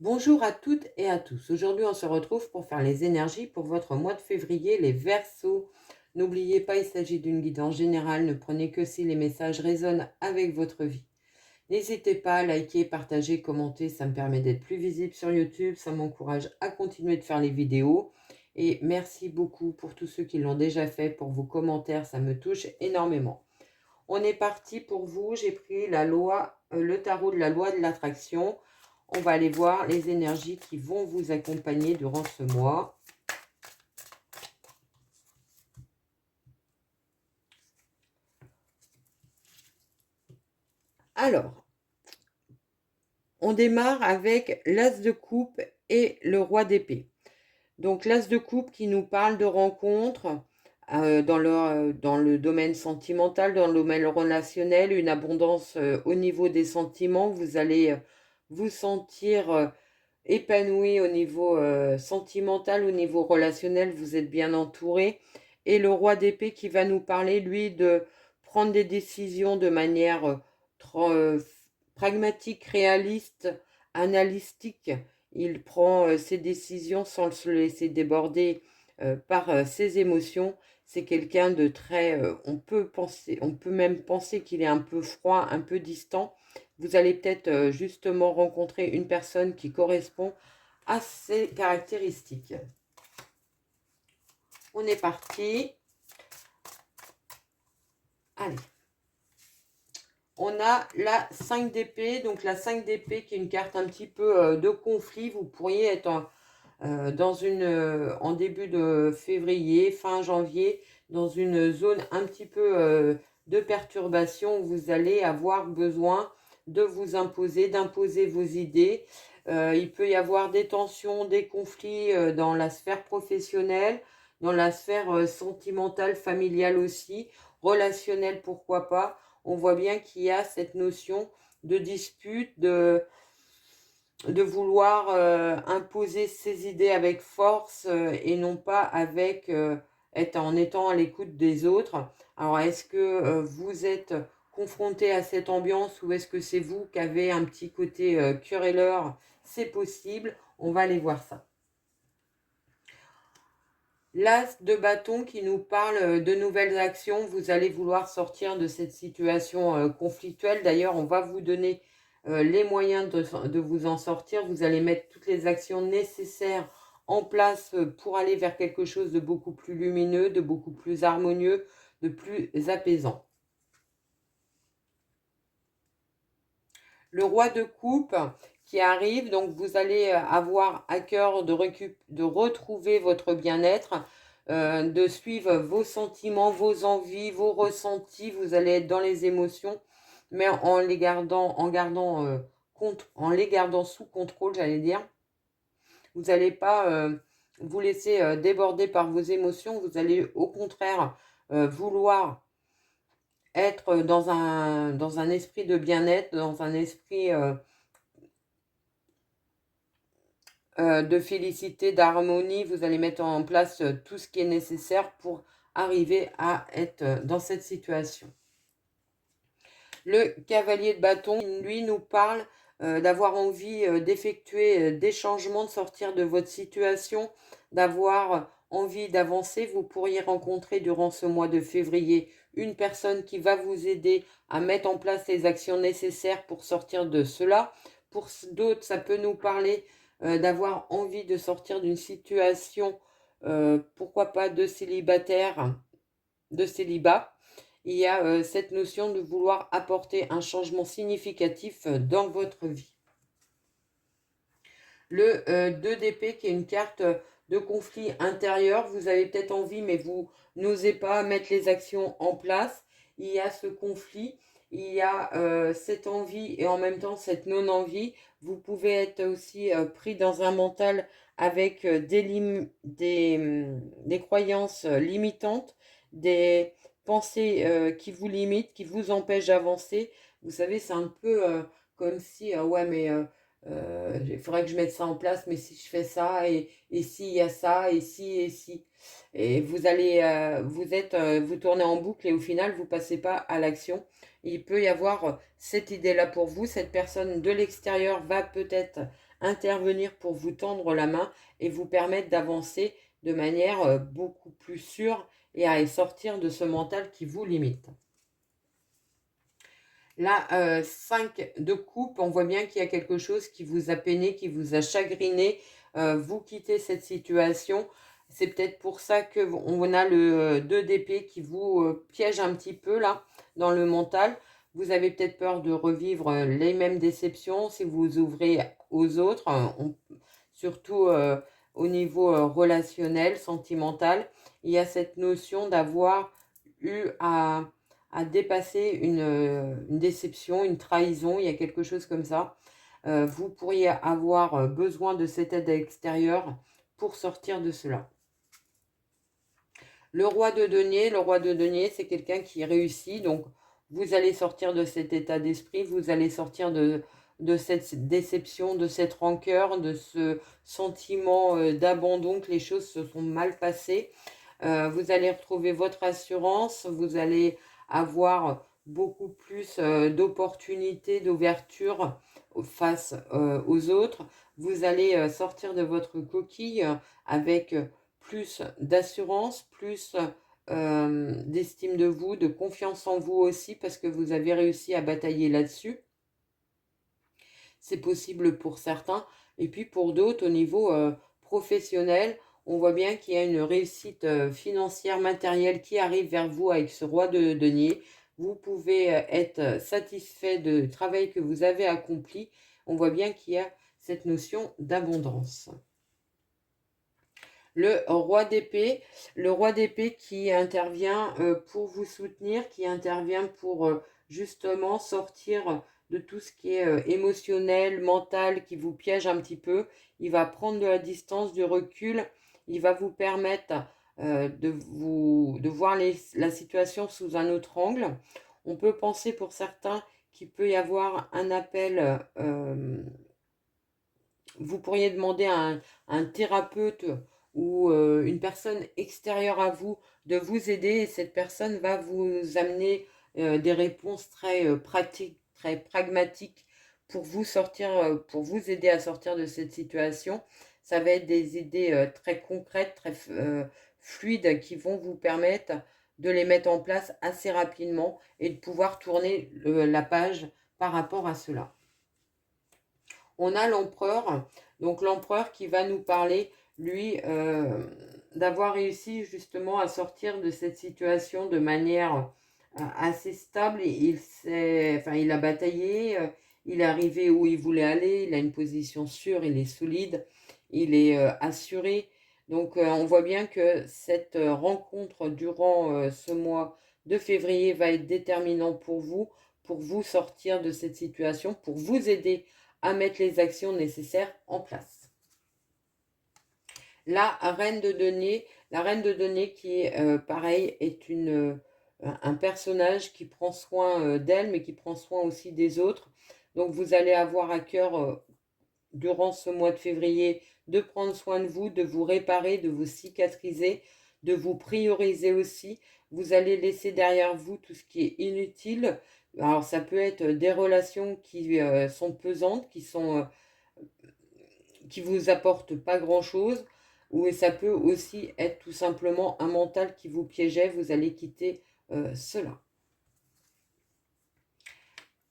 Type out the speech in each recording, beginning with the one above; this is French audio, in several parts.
Bonjour à toutes et à tous. Aujourd'hui, on se retrouve pour faire les énergies pour votre mois de février, les Verseaux. N'oubliez pas, il s'agit d'une guidance générale. Ne prenez que si les messages résonnent avec votre vie. N'hésitez pas à liker, partager, commenter. Ça me permet d'être plus visible sur YouTube. Ça m'encourage à continuer de faire les vidéos. Et merci beaucoup pour tous ceux qui l'ont déjà fait, pour vos commentaires. Ça me touche énormément. On est parti pour vous. J'ai pris le tarot de la loi de l'attraction. On va aller voir les énergies qui vont vous accompagner durant ce mois. Alors, on démarre avec l'as de coupe et le roi d'épée. Donc, l'as de coupe qui nous parle de rencontres dans le domaine sentimental, dans le domaine relationnel, une abondance au niveau des sentiments. Vous allez vous sentir épanoui au niveau sentimental, au niveau relationnel, vous êtes bien entouré. Et le roi d'épée qui va nous parler, lui, de prendre des décisions de manière pragmatique, réaliste, analytique. Il prend ses décisions sans se laisser déborder par ses émotions. C'est quelqu'un de très... on peut même penser qu'il est un peu froid, un peu distant. Vous allez peut-être justement rencontrer une personne qui correspond à ces caractéristiques. On est parti. Allez. On a la 5 d'épée. Donc la 5 d'épée qui est une carte un petit peu de conflit. Vous pourriez être en début de février, fin janvier, dans une zone un petit peu de perturbation où vous allez avoir besoin de vous imposer, d'imposer vos idées. Il peut y avoir des tensions, des conflits dans la sphère professionnelle, dans la sphère sentimentale, familiale aussi, relationnelle, pourquoi pas. On voit bien qu'il y a cette notion de dispute, de vouloir imposer ses idées avec force et non pas en étant à l'écoute des autres. Alors, est-ce que vous êtes confronté à cette ambiance ou est-ce que c'est vous qui avez un petit côté querelleur? C'est possible, on va aller voir ça. L'as de bâton qui nous parle de nouvelles actions. Vous allez vouloir sortir de cette situation conflictuelle. D'ailleurs, on va vous donner les moyens de vous en sortir. Vous allez mettre toutes les actions nécessaires en place pour aller vers quelque chose de beaucoup plus lumineux, de beaucoup plus harmonieux, de plus apaisant. Le roi de coupe qui arrive, donc vous allez avoir à cœur de retrouver votre bien-être, de suivre vos sentiments, vos envies, vos ressentis. Vous allez être dans les émotions, mais en les gardant sous contrôle, j'allais dire. Vous n'allez pas vous laisser déborder par vos émotions. Vous allez au contraire vouloir être dans un esprit de bien-être, dans un esprit de félicité, d'harmonie. Vous allez mettre en place tout ce qui est nécessaire pour arriver à être dans cette situation. Le cavalier de bâton, lui, nous parle d'avoir envie d'effectuer des changements, de sortir de votre situation, d'avoir envie d'avancer. Vous pourriez rencontrer durant ce mois de février une personne qui va vous aider à mettre en place les actions nécessaires pour sortir de cela. Pour d'autres, ça peut nous parler d'avoir envie de sortir d'une situation, pourquoi pas de célibataire, de célibat. Il y a cette notion de vouloir apporter un changement significatif dans votre vie. Le 2 d'épée qui est une carte de conflit intérieur. Vous avez peut-être envie, mais vous n'osez pas mettre les actions en place. Il y a ce conflit, il y a cette envie et en même temps cette non-envie. Vous pouvez être aussi pris dans un mental avec des croyances limitantes, des pensées qui vous limitent, qui vous empêchent d'avancer. Vous savez, c'est un peu comme si, ouais, mais il faudrait que je mette ça en place, mais si je fais ça, et s'il y a ça, et si, et si. Et vous tournez en boucle et au final, vous passez pas à l'action. Il peut y avoir cette idée-là pour vous. Cette personne de l'extérieur va peut-être intervenir pour vous tendre la main et vous permettre d'avancer de manière beaucoup plus sûre et à sortir de ce mental qui vous limite. Là, 5 de coupe, on voit bien qu'il y a quelque chose qui vous a peiné, qui vous a chagriné. Vous quittez cette situation. C'est peut-être pour ça qu'on a le 2 d'épée qui vous piège un petit peu là, dans le mental. Vous avez peut-être peur de revivre les mêmes déceptions si vous ouvrez aux autres, surtout au niveau relationnel, sentimental. Il y a cette notion d'avoir eu à dépasser une déception, une trahison, il y a quelque chose comme ça. Vous pourriez avoir besoin de cette aide extérieure pour sortir de cela. Le roi de denier, c'est quelqu'un qui réussit, donc vous allez sortir de cet état d'esprit, vous allez sortir de cette déception, de cette rancœur, de ce sentiment d'abandon, que les choses se sont mal passées. Vous allez retrouver votre assurance, vous allez avoir beaucoup plus d'opportunités, d'ouverture face aux autres. Vous allez sortir de votre coquille avec plus d'assurance, plus d'estime de vous, de confiance en vous aussi, parce que vous avez réussi à batailler là-dessus. C'est possible pour certains. Et puis pour d'autres, au niveau professionnel, on voit bien qu'il y a une réussite financière, matérielle qui arrive vers vous avec ce roi de denier. Vous pouvez être satisfait du travail que vous avez accompli. On voit bien qu'il y a cette notion d'abondance. Le roi d'épée qui intervient pour vous soutenir, qui intervient pour justement sortir de tout ce qui est émotionnel, mental, qui vous piège un petit peu. Il va prendre de la distance, du recul. Il va vous permettre de voir la situation sous un autre angle. On peut penser pour certains qu'il peut y avoir un appel. Vous pourriez demander à un thérapeute ou une personne extérieure à vous de vous aider, et cette personne va vous amener des réponses très pratiques, très pragmatiques pour vous sortir, pour vous aider à sortir de cette situation. Ça va être des idées très concrètes, très fluides qui vont vous permettre de les mettre en place assez rapidement et de pouvoir tourner la page par rapport à cela. On a l'empereur, donc l'empereur qui va nous parler, lui, d'avoir réussi justement à sortir de cette situation de manière assez stable. Il a bataillé, il est arrivé où il voulait aller, il a une position sûre, il est solide, il est assuré. Donc on voit bien que cette rencontre durant ce mois de février va être déterminant pour vous sortir de cette situation, pour vous aider à mettre les actions nécessaires en place. La reine de denier qui, pareil, est un personnage qui prend soin d'elle, mais qui prend soin aussi des autres. Donc vous allez avoir à cœur, durant ce mois de février, de prendre soin de vous réparer, de vous cicatriser, de vous prioriser aussi. Vous allez laisser derrière vous tout ce qui est inutile. Alors ça peut être des relations qui sont pesantes, qui vous apportent pas grand-chose, ou ça peut aussi être tout simplement un mental qui vous piégeait. Vous allez quitter cela.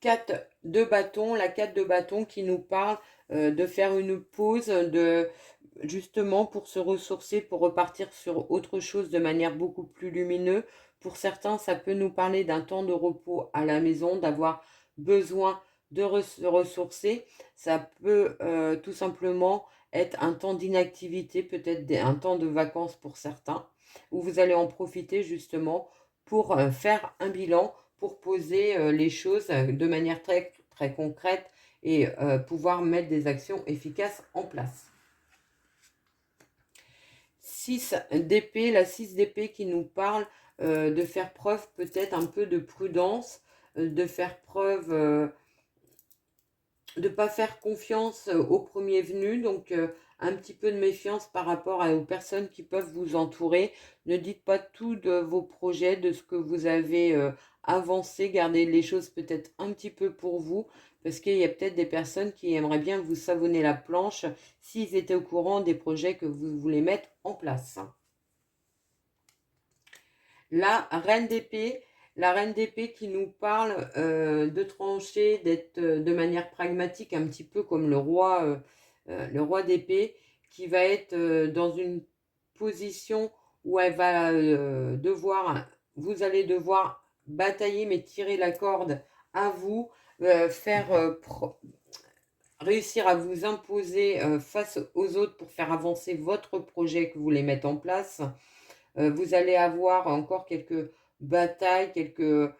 4 de bâton, la 4 de bâton qui nous parle de faire une pause, justement pour se ressourcer, pour repartir sur autre chose de manière beaucoup plus lumineuse. Pour certains, ça peut nous parler d'un temps de repos à la maison, d'avoir besoin de se ressourcer. Ça peut tout simplement être un temps d'inactivité, peut-être un temps de vacances pour certains, où vous allez en profiter justement pour faire un bilan, pour poser les choses de manière très, très concrète et pouvoir mettre des actions efficaces en place. 6 d'épée, la 6 d'épée qui nous parle de faire preuve peut-être un peu de prudence, de faire preuve de ne pas faire confiance au premier venu, donc un petit peu de méfiance par rapport aux personnes qui peuvent vous entourer. Ne dites pas tout de vos projets, de ce que vous avez avancé, gardez les choses peut-être un petit peu pour vous, parce qu'il y a peut-être des personnes qui aimeraient bien vous savonner la planche s'ils étaient au courant des projets que vous voulez mettre en place. La reine d'épée, qui nous parle de trancher, d'être de manière pragmatique, un petit peu comme le roi d'épée, qui va être dans une position où elle va vous allez devoir batailler, mais tirer la corde à vous, réussir à vous imposer face aux autres pour faire avancer votre projet que vous voulez mettre en place. Vous allez avoir encore quelques batailles, quelques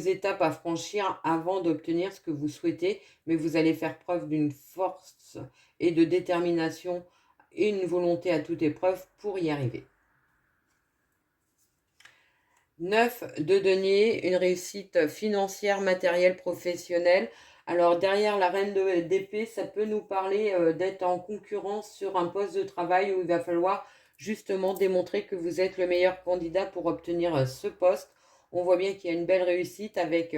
étapes à franchir avant d'obtenir ce que vous souhaitez, mais vous allez faire preuve d'une force et de détermination et une volonté à toute épreuve pour y arriver. 9 de denier, une réussite financière, matérielle, professionnelle. Alors derrière la reine d'épée, ça peut nous parler d'être en concurrence sur un poste de travail où il va falloir justement démontrer que vous êtes le meilleur candidat pour obtenir ce poste. On voit bien qu'il y a une belle réussite avec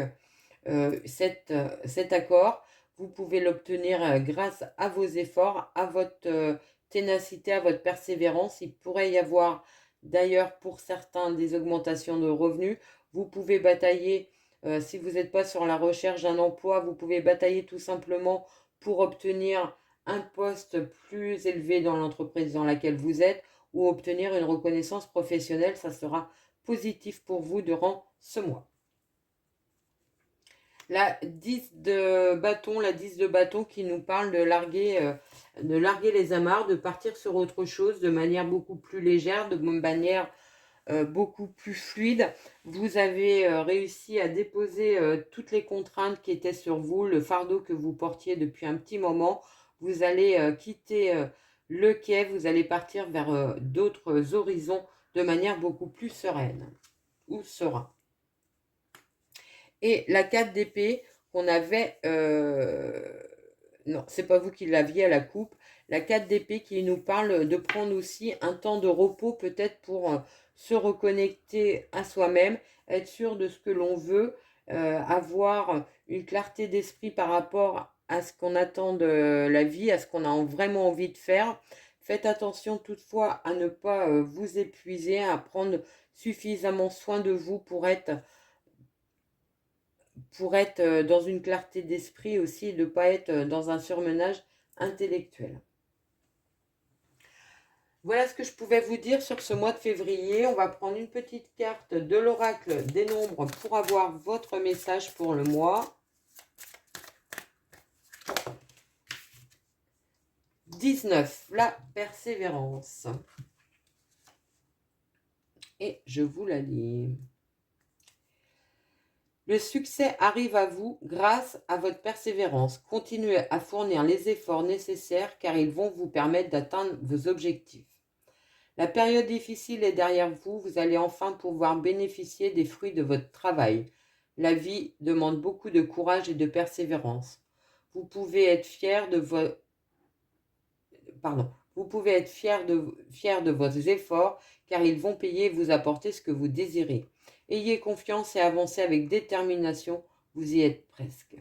cet accord. Vous pouvez l'obtenir grâce à vos efforts, à votre ténacité, à votre persévérance. Il pourrait y avoir d'ailleurs pour certains des augmentations de revenus. Vous pouvez batailler, si vous n'êtes pas sur la recherche d'un emploi, vous pouvez batailler tout simplement pour obtenir un poste plus élevé dans l'entreprise dans laquelle vous êtes ou obtenir une reconnaissance professionnelle. Ça sera positif pour vous durant ce mois. La 10 de bâton qui nous parle de larguer les amarres, de partir sur autre chose de manière beaucoup plus légère, de manière beaucoup plus fluide. Vous avez réussi à déposer toutes les contraintes qui étaient sur vous, le fardeau que vous portiez depuis un petit moment. Vous allez quitter le quai, vous allez partir vers d'autres horizons de manière beaucoup plus sereine ou serein. Et la 4 d'épée qu'on avait... non, c'est pas vous qui l'aviez à la coupe. La 4 d'épée qui nous parle de prendre aussi un temps de repos peut-être pour se reconnecter à soi-même, être sûr de ce que l'on veut, avoir une clarté d'esprit par rapport à ce qu'on attend de la vie, à ce qu'on a vraiment envie de faire. Faites attention toutefois à ne pas vous épuiser, à prendre suffisamment soin de vous pour être dans une clarté d'esprit aussi, et de ne pas être dans un surmenage intellectuel. Voilà ce que je pouvais vous dire sur ce mois de février. On va prendre une petite carte de l'oracle des nombres pour avoir votre message pour le mois. 19, la persévérance. Et je vous la lis. Le succès arrive à vous grâce à votre persévérance. Continuez à fournir les efforts nécessaires car ils vont vous permettre d'atteindre vos objectifs. La période difficile est derrière vous, vous allez enfin pouvoir bénéficier des fruits de votre travail. La vie demande beaucoup de courage et de persévérance. Vous pouvez être fier de vos efforts car ils vont payer et vous apporter ce que vous désirez. Ayez confiance et avancez avec détermination, vous y êtes presque.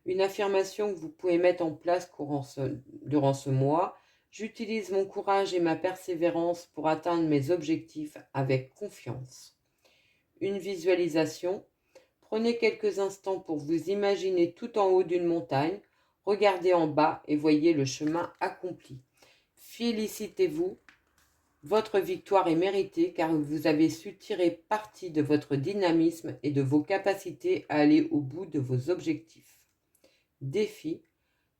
Une affirmation que vous pouvez mettre en place durant ce mois. J'utilise mon courage et ma persévérance pour atteindre mes objectifs avec confiance. Une visualisation. Prenez quelques instants pour vous imaginer tout en haut d'une montagne. Regardez en bas et voyez le chemin accompli. Félicitez-vous. Votre victoire est méritée car vous avez su tirer parti de votre dynamisme et de vos capacités à aller au bout de vos objectifs. Défi.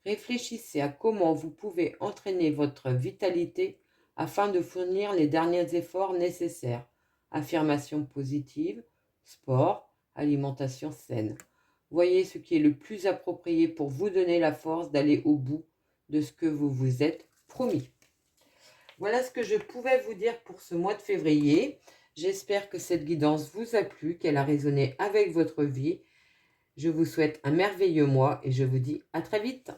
Réfléchissez à comment vous pouvez entraîner votre vitalité afin de fournir les derniers efforts nécessaires. Affirmation positive, sport, alimentation saine. Voyez ce qui est le plus approprié pour vous donner la force d'aller au bout de ce que vous vous êtes promis. Voilà ce que je pouvais vous dire pour ce mois de février. J'espère que cette guidance vous a plu, qu'elle a résonné avec votre vie. Je vous souhaite un merveilleux mois et je vous dis à très vite.